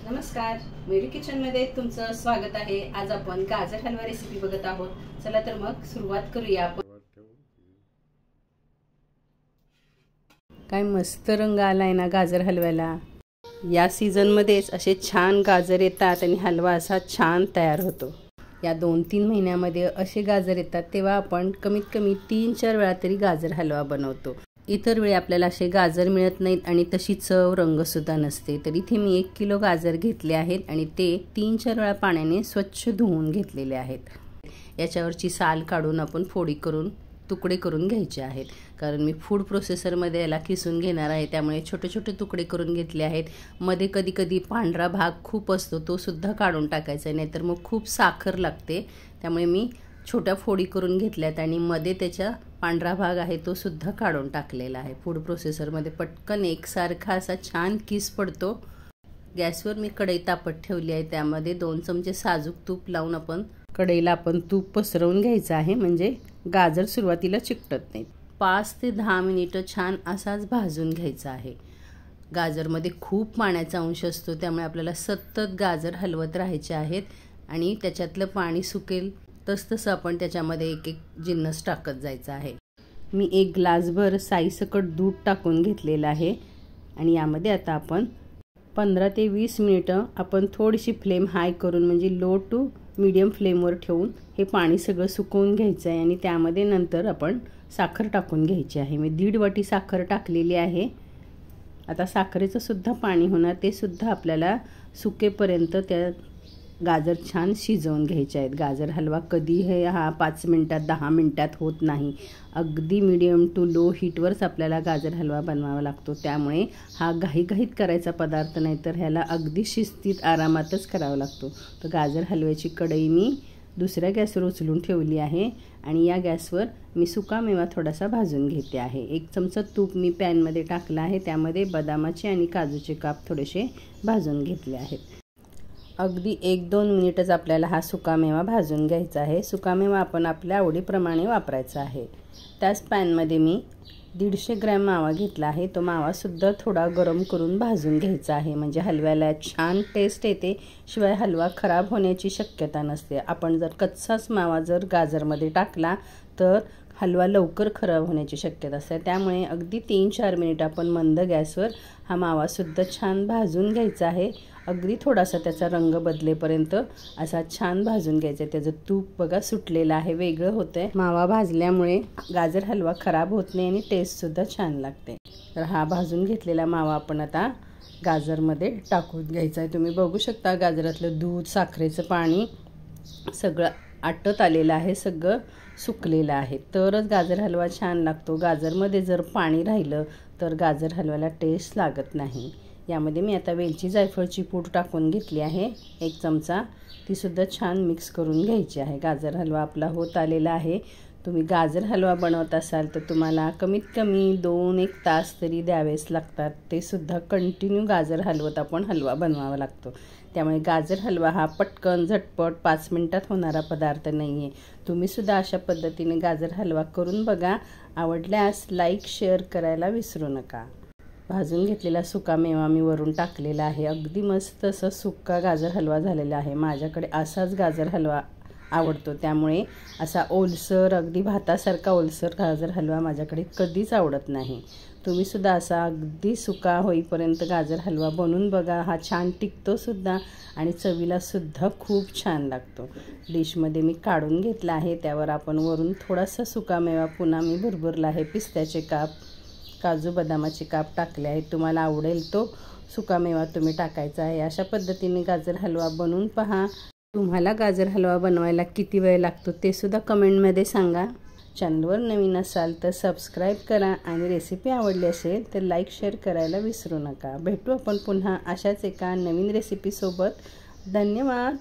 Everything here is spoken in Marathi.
नमस्कार, मेरी किचन मध्ये तुमचं स्वागत आहे। आज आपण गाजर हलवा रेसिपी बघत आहोत। चला तर मग सुरुवात करूया आपण। काय मस्त रंग आलाय ना गाजर हलव्याला। या सीझन मध्येच असे छान गाजर येतात आणि हलवा असा छान तयार होतो। या 2-3 महिन्यामध्ये असे गाजर येतात तेव्हा आपण कमीत कमी 3-4 वेळा तरी गाजर हलवा बनवतो। इतर वेळी आपल्याला असे गाजर मिळत नाहीत आणि तशी चव रंग सुद्धा नसते। तर इथे मी 1 किलो गाजर घेतले आहेत आणि ते 3-4 वेळा पाण्याने स्वच्छ धुवून घेतलेले आहेत। याच्यावरची साल काढून आपण फोडी करून तुकडे करून घ्यायचे आहेत, कारण मी फूड प्रोसेसरमध्ये याला किसून घेणार आहे, त्यामुळे छोटे छोटे तुकडे करून घेतले आहेत। मध्ये कधी कधी पांढरा भाग खूप असतो तो सुद्धा काढून टाकायचा, नाहीतर मग खूप साखर लागते। त्यामुळे मी छोट्या फोडी करून घेतल्यात आणि मध्ये त्याचा पांढरा भाग आहे तो सुद्धा काढून टाकलेला आहे। फूड प्रोसेसरमध्ये पटकन एकसारखा असा छान किस पडतो। गॅसवर मी कढई तापत ठेवली आहे, त्यामध्ये 2 चमचे साजूक तूप लावून कढईला तूप पसरवून घ्यायचं आहे, म्हणजे गाजर सुरुवातीला चिकटत नाहीत। 5 ते 10 मिनिटं छान असाच भाजून घ्यायचा आहे। गाजरमध्ये खूप पाण्याचा अंश असतो, त्यामुळे आपल्याला सतत गाजर हलवत राहायचे आहेत आणि त्याच्यातलं पाणी सुकेल तसतसं आपण त्याच्यामध्ये एक एक जिन्नस टाकत जायचा आहे। मी 1 ग्लासभर साईसकट दूध टाकून घेतलेलं आहे आणि यामध्ये आता आपण 15 ते 20 मिनिटं आपण थोडीशी फ्लेम हाय करून, म्हणजे लो टू मीडियम फ्लेमवर ठेवून हे पाणी सगळं सुकवून घ्यायचं आहे आणि त्यामध्ये नंतर आपण साखर टाकून घ्यायची आहे। मी 1.5 वाटी साखर टाकलेली आहे। आता साखरेचं सुद्धा पाणी होणार, ते सुद्धा आपल्याला सुकेपर्यंत त्या गाजर छान शिजवून घ्यायचे आहेत। गाजर हलवा कधी हा 5 मिनिटात 10 मिनिटात होत नाही, अगदी मीडियम टू लो हीटवरच आपल्याला गाजर हलवा बनवावा लागतो। त्यामुळे हा घाईघाईत करायचा पदार्थ नाही, तर ह्याला अगदी शिस्तीत आरामातच करावा लागतो। तर गाजर हलव्याची कढई मी दुसऱ्या गॅसवर उचलून ठेवली आहे आणि या गॅसवर मी सुकामेवा थोडासा भाजून घेते आहे। 1 चमचा तूप मी पॅनमध्ये टाकला आहे, त्यामध्ये बदामाचे आणि काजूचे काप थोडेसे भाजून घेतले आहेत। अगदी 1-2 मिनिटच आपल्याला हा सुकामेवा भाजून घ्यायचा आहे। सुकामेवा आपण आपल्या आवडीप्रमाणे वापरायचा आहे। त्याच पॅनमध्ये मी 150 ग्रॅम मावा घेतला आहे, तो मावासुद्धा थोडा गरम करून भाजून घ्यायचा आहे, म्हणजे हलव्याला छान टेस्ट येते, शिवाय हलवा खराब होण्याची शक्यता नसते। आपण जर कच्चाच मावा गाजरमध्ये टाकला तर हलवा लवकर खराब होण्याची शक्यता असते। त्यामुळे अगदी 3-4 मिनिट आपण मंद गॅसवर हा मावासुद्धा छान भाजून घ्यायचा आहे। अगदी थोडासा त्याचा रंग बदलेपर्यंत असा छान भाजून घ्यायचा आहे। त्याचं तूप बघा सुटलेलं आहे, वेगळं होतंय। मावा भाजल्यामुळे गाजर हलवा खराब होत नाही आणि टेस्टसुद्धा छान लागते। तर हा भाजून घेतलेला मावा आपण आता गाजरमध्ये टाकून घ्यायचा आहे। तुम्ही बघू शकता गाजरातलं दूध, साखरेचं पाणी सगळं आटत आलेलं आहे, सगळं सुकलेलं आहे, तरच गाजर हलवा छान लागतो। गाजरमध्ये जर पाणी राहिलं तर गाजर हलव्याला टेस्ट लागत नाही। यामध्ये मी आता वेलची जायफळची पूड टाकून घेतली आहे 1 चमचा, ती सुद्धा छान मिक्स करून घ्यायची आहे। गाजर हलवा आपला होत आलेला आहे। तुम्ही गाजर हलवा बनवत असाल तर तुम्हाला कमीत कमी 2-1 तास तरी द्यावेच लागतात, ते सुद्धा कंटिन्यू गाजर हलवत आपण हलवा बनवावा लागतो। त्यामुळे गाजर हलवा हा पटकन झटपट 5 मिनिटात होणारा पदार्थ नाही आहे। तुम्ही सुद्धा अशा पद्धतीने गाजर हलवा करून बघा। आवडल्यास लाईक शेअर करायला विसरू नका। भाजून घेतलेला सुकामेवा मी वरून टाकलेला आहे। अगदी मस्त असं सुक्का गाजर हलवा झालेला आहे। माझ्याकडे असाच गाजर हलवा आवडतो, त्यामुळे असा ओलसर, अगदी भातासारखा ओलसर गाजर हलवा माझ्याकडे कधीच आवडत नाही। तुम्ही सुद्धा असा अगदी सुका होईपर्यंत गाजर हलवा बनवून बघा, हा छान टिकतो सुद्धा आणि चवीला सुद्धा खूप छान लागतो। डिशमध्ये मी काढून घेतला आहे, त्यावर आपण वरून थोडासा सुकामेवा पुन्हा मी भरभरला आहे। पिस्त्याचे काप, काजू बदामाचे काप टाकले आहेत, तुम्हाला आवडेल तो सुकामेवा तुम्ही टाकायचा आहे। अशा पद्धतीने गाजर हलवा बनवून पहा। तुम्हाला गाजर हलवा बनवायला किती वेळ लागतो ते सुद्धा कमेंटमध्ये सांगा। चॅनलवर नवीन असाल तर सबस्क्राईब करा आणि रेसिपी आवडली असेल तर लाईक शेअर करायला विसरू नका। भेटू आपण पुन्हा अशाच एका नवीन रेसिपीसोबत। धन्यवाद।